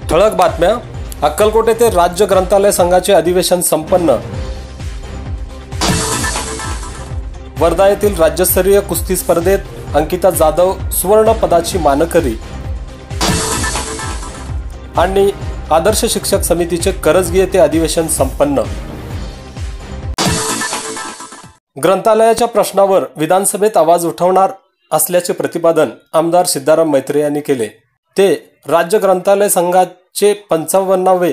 ठळक बातम्या. अक्कलकोट येथे राज्य ग्रंथालय संघाचे अधिवेशन संपन्न. वर्धा येथील राज्यस्तरीय कुस्ती स्पर्धेत अंकिता जाधव सुवर्ण पदाची मानकरी. आणि आदर्श शिक्षक समितीचे करजगी येथे अधिवेशन संपन्न. ग्रंथालयाच्या प्रश्नावर विधानसभेत आवाज उठवणार असल्याचे प्रतिपादन आमदार सिद्धाराम मैत्रे यांनी केले. ते राज्य ग्रंथालय संघाचे 55वे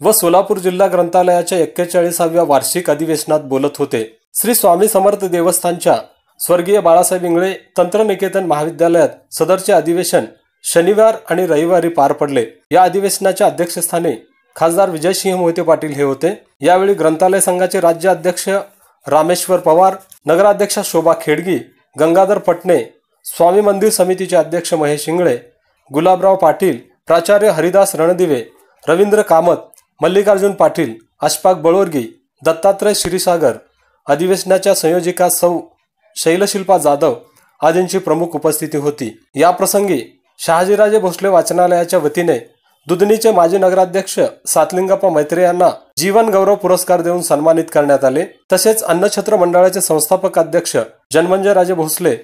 व सोलापूर जिल्हा ग्रंथालयाच्या 41व्या वार्षिक अधिवेशनात बोलत होते. श्री स्वामी समर्थ देवस्थानच्या स्वर्गीय बाळासाहेब इंगळे तंत्रनिकेतन महाविद्यालयात सदरचे अधिवेशन शनिवार आणि रविवारी पार पडले. या अधिवेशनाच्या अध्यक्षस्थानी खासदार विजयसिंह मोहिते पाटील हे होते. यावेळी ग्रंथालय संघाचे राज्य अध्यक्ष रामेश्वर पवार, नगराध्यक्षा शोभा खेडगी, गंगाधर पटणे, स्वामी मंदिर समितीचे अध्यक्ष महेश इंगळे, गुलाबराव पाटील, प्राचार्य हरिदास रणदिवे, रवींद्र कामत, मल्लिकार्जुन पाटील, अशफाक बळोरगी, दत्तात्रय क्षीरसागर, अधिवेशनाच्या संयोजिका सौ शैलशिल्पा जाधव आदींची प्रमुख उपस्थिती होती. या प्रसंगी शहाजीराजे भोसले वाचनालयाच्या वतीने दुधनीचे माजी नगराध्यक्ष सातलिंगप्पा मैत्रे यांना जीवन गौरव पुरस्कार देऊन सन्मानित करण्यात आले. तसेच अन्नछत्र मंडळाचे संस्थापक अध्यक्ष जन्मंजयराजे भोसले,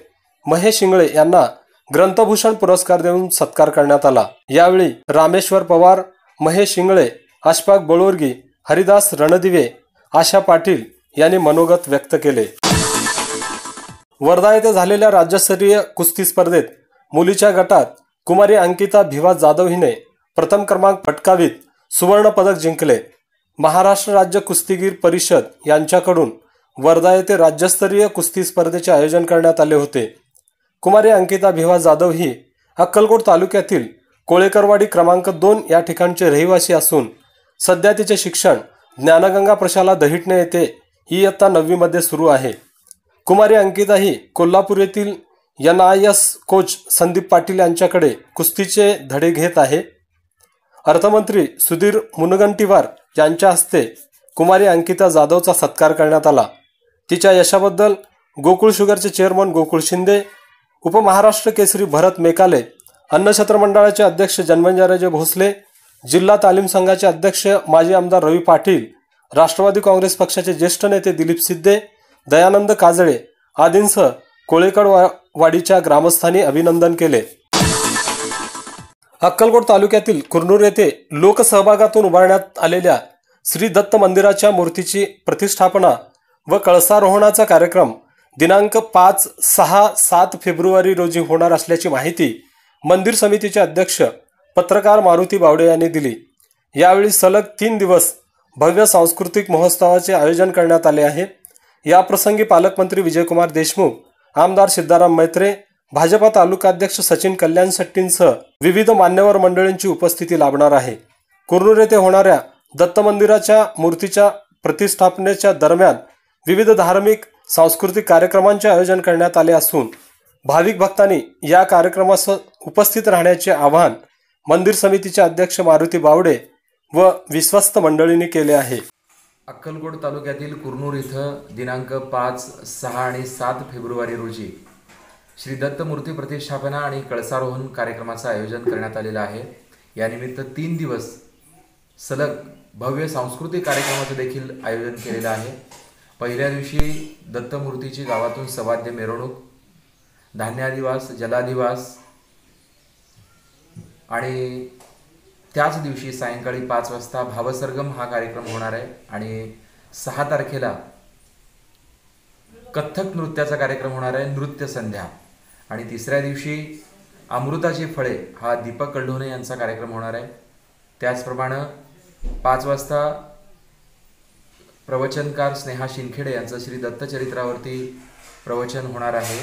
महेश इंगळे यांना ग्रंथभूषण पुरस्कार देऊन सत्कार करण्यात आला. यावेळी रामेश्वर पवार, महेश इंगळे, अशफाक बळोरगी, हरिदास रणदिवे, आशा पाटील यांनी मनोगत व्यक्त केले. वर्धा येथे झालेल्या राज्यस्तरीय कुस्ती स्पर्धेत मुलीच्या गटात कुमारी अंकिता भिवा जाधव हिने प्रथम क्रमांक पटकावीत सुवर्ण पदक जिंकले. महाराष्ट्र राज्य कुस्तीगीर परिषद यांच्याकडून वर्धा येथे राज्यस्तरीय कुस्ती स्पर्धेचे आयोजन करण्यात आले होते. कुमारी अंकिता भिवा जाधव ही अक्कलकोट तालुक्यातील कोळेकरवाडी क्रमांक 2 या ठिकाणचे रहिवासी असून सध्या तिचे शिक्षण ज्ञानगंगा प्रशाला दहिटणे येथे इयत्ता 9वी मध्ये सुरू आहे. कुमारी अंकिता ही कोल्हापूर येथील NIS कोच संदीप पाटील यांच्याकडे कुस्तीचे धडे घेत आहे. अर्थमंत्री सुधीर मुनगंटीवार यांच्या हस्ते कुमारी अंकिता जाधवचा सत्कार करण्यात आला. तिच्या यशाबद्दल गोकुळ शुगरचे चेअरमन गोकुळ शिंदे, उपमहाराष्ट्र केसरी भरत मेकाले, अन्नछत्र मंडळाचे अध्यक्ष जन्मंजयराजे भोसले, जिल्हा तालीम संघाचे अध्यक्ष माजी आमदार रवी पाटील, राष्ट्रवादी काँग्रेस पक्षाचे ज्येष्ठ नेते दिलीप सिद्धे, दयानंद काजळे आदींसह कोळेकरवाडीच्या ग्रामस्थांनी अभिनंदन केले. अक्कलकोट तालुक्यातील कुरनूर येथे लोकसहभागातून उभारण्यात आलेल्या श्री दत्त मंदिराच्या मूर्तीची प्रतिष्ठापना व कळसारोहणाचा कार्यक्रम दिनांक 5, 6, 7 फेब्रुवारी रोजी होणार असल्याची माहिती मंदिर समितीचे अध्यक्ष पत्रकार मारुती बावडे यांनी दिली. यावेळी सलग 3 दिवस भव्य सांस्कृतिक महोत्सवाचे आयोजन करण्यात आले आहे. या प्रसंगी पालकमंत्री विजयकुमार देशमुख, आमदार सिद्धाराम मैत्रे, भाजपा तालुकाध्यक्ष सचिन कल्याण शेट्टींसह विविध मान्यवर मंडळींची उपस्थिती लाभणार आहे. कुरनूर येथे होणाऱ्या दत्त मंदिराच्या मूर्तीच्या प्रतिष्ठापनेच्या दरम्यान विविध धार्मिक सांस्कृतिक कार्यक्रमांचे आयोजन करण्यात आले असून भाविक भक्तांनी या कार्यक्रमास उपस्थित राहण्याचे आवाहन मंदिर समितीचे अध्यक्ष मारुती बावडे व विश्वस्त मंडळींनी केले आहे. अक्कलकोट तालुक्यातील कुरनूर इथं दिनांक 5, 6 आणि 7 फेब्रुवारी रोजी श्री दत्त मूर्ती प्रतिष्ठापना आणि कळसारोहण कार्यक्रमाचं आयोजन करण्यात आलेलं आहे. यानिमित्त 3 दिवस सलग भव्य सांस्कृतिक कार्यक्रमाचं देखील आयोजन केलेलं आहे. पहिल्या दिवशी दत्तमूर्तीची गावातून सवाद्य मिरवणूक, धान्यादिवास, जलादिवास आणि त्याच दिवशी सायंकाळी 5 वाजता भावसरगम हा कार्यक्रम होणार आहे. आणि 6 तारखेला कथ्थक नृत्याचा कार्यक्रम होणार आहे, नृत्य संध्या. आणि 3ऱ्या दिवशी अमृताची फळे हा दीपक कल्ढोणे यांचा कार्यक्रम होणार आहे. त्याचप्रमाणे 5 वाजता प्रवचनकार स्नेहा शिंदखेडे यांचं श्री दत्तचरित्रावरती प्रवचन होणार आहे.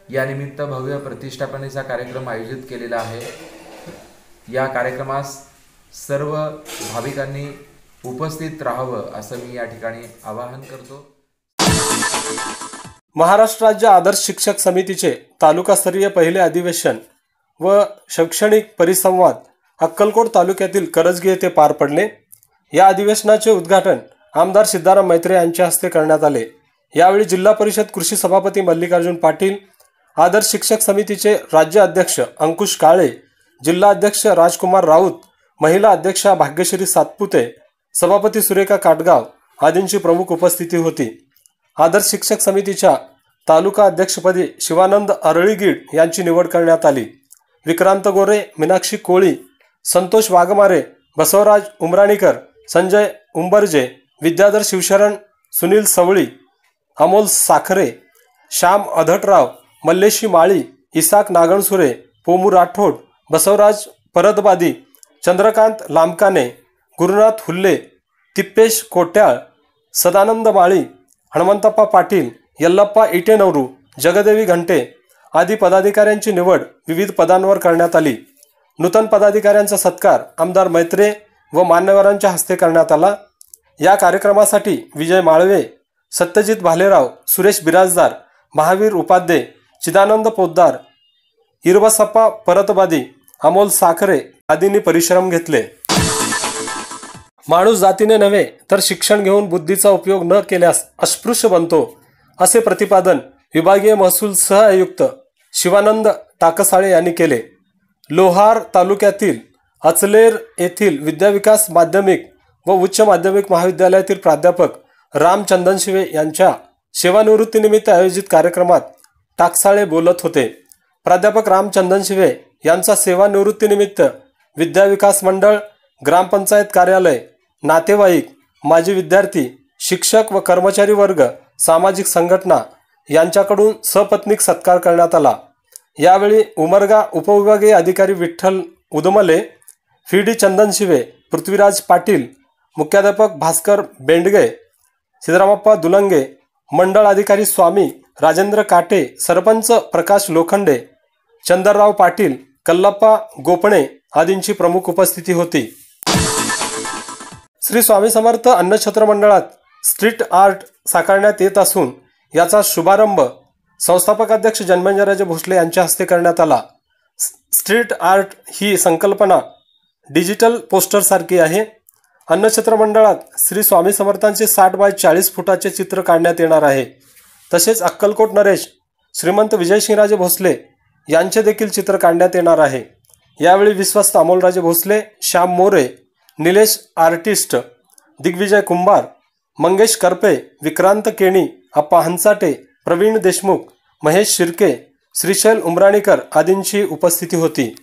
यानिमित्त भव्य प्रतिष्ठापनेचा कार्यक्रम आयोजित केलेला आहे. या कार्यक्रमास सर्व भाविकांनी उपस्थित राहावं असं मी या ठिकाणी आवाहन करतो. महाराष्ट्र राज्य आदर्श शिक्षक समितीचे तालुकास्तरीय पहिले अधिवेशन व शैक्षणिक परिसंवाद अक्कलकोट तालुक्यातील करजगी येथे पार पडले. या अधिवेशनाचे उद्घाटन आमदार सिद्धाराम मैत्रे यांच्या हस्ते करण्यात आले. यावेळी जिल्हा परिषद कृषी सभापती मल्लिकार्जुन पाटील, आदर्श शिक्षक समितीचे राज्य अध्यक्ष अंकुश काळे, जिल्हा अध्यक्ष राजकुमार राऊत, महिला अध्यक्षा भाग्यश्री सातपुते, सभापती सुरेखा काटगाव आदींची प्रमुख उपस्थिती होती. आदर्श शिक्षक समितीच्या तालुका अध्यक्षपदी शिवानंद अरळीगीड यांची निवड करण्यात आली. विक्रांत गोरे, मीनाक्षी कोळी, संतोष वाघमारे, बसवराज उमराणीकर, संजय उंबरजे, विद्याधर शिवशरण, सुनील सवळी, अमोल साखरे, श्याम अधटराव, मल्लेशी माळी, इसाक नागणसुरे, पोमू राठोड, बसवराज परदबादी, चंद्रकांत लांबकाने, गुरुनाथ हुल्ले, तिप्पेश कोट्याळ, सदानंद माळी, हनुमंतप्पा पाटील, यल्लप्पा इटेनवरू, जगदेवी घंटे आदी पदाधिकाऱ्यांची निवड विविध पदांवर करण्यात आली. नूतन पदाधिकाऱ्यांचा सत्कार आमदार मैत्रे व मान्यवरांच्या हस्ते करण्यात आला. या कार्यक्रमासाठी विजय माळवे, सत्यजित भालेराव, सुरेश बिराजदार, महावीर उपाध्ये, चिदानंद पोद्दार, इरबसप्पा परतबादी, अमोल साखरे आदींनी परिश्रम घेतले. माणूस जातीने नव्हे तर शिक्षण घेऊन बुद्धीचा उपयोग न केल्यास अस्पृश्य बनतो, असे प्रतिपादन विभागीय महसूल सह आयुक्त शिवानंद टाकसाळे यांनी केले. लोहार तालुक्यातील अचलेर येथील विद्याविकास माध्यमिक व उच्च माध्यमिक महाविद्यालयातील प्राध्यापक राम चंदनशिवे यांच्या सेवानिवृत्तीनिमित्त आयोजित कार्यक्रमात टाकसाळे बोलत होते. प्राध्यापक राम चंदनशिवे यांचा सेवानिवृत्तीनिमित्त विद्याविकास मंडळ, ग्रामपंचायत कार्यालय, नातेवाईक, माजी विद्यार्थी, शिक्षक व कर्मचारी वर्ग, सामाजिक संघटना यांच्याकडून सपत्नीक सत्कार करण्यात आला. यावेळी उमरगा उपविभागीय अधिकारी विठ्ठल उदमले, फीडी चंदनशिवे, पृथ्वीराज पाटील, मुख्याध्यापक भास्कर बेंडगे, सिद्धरामप्पा दुलंगे, मंडळ अधिकारी स्वामी राजेंद्र काटे, सरपंच प्रकाश लोखंडे, चंदरराव पाटील, कल्लप्पा गोपणे आदींची प्रमुख उपस्थिती होती. श्री स्वामी समर्थ अन्नछत्र मंडळात स्ट्रीट आर्ट साकारण्यात येत असून याचा शुभारंभ संस्थापक अध्यक्ष जन्मेजयराजे भोसले यांच्या हस्ते करण्यात आला. स्ट्रीट आर्ट ही संकल्पना डिजिटल पोस्टरसारखी आहे. अन्नछत्र मंडळात श्री स्वामी समर्थांचे 60 बाय 40 फुटाचे चित्र काढण्यात येणार आहे. तसेच अक्कलकोट नरेश, श्रीमंत विजयसिंहराजे भोसले यांचे देखील चित्र काढण्यात येणार आहे. यावेळी विश्वस्त अमोलराजे भोसले, श्याम मोरे, निलेश आर्टिस्ट, दिग्विजय कुंभार, मंगेश करपे, विक्रांत केणी, अप्पा हंचाटे, प्रवीण देशमुख, महेश शिर्के, श्रीशैल उमराणीकर आदींची उपस्थिती होती.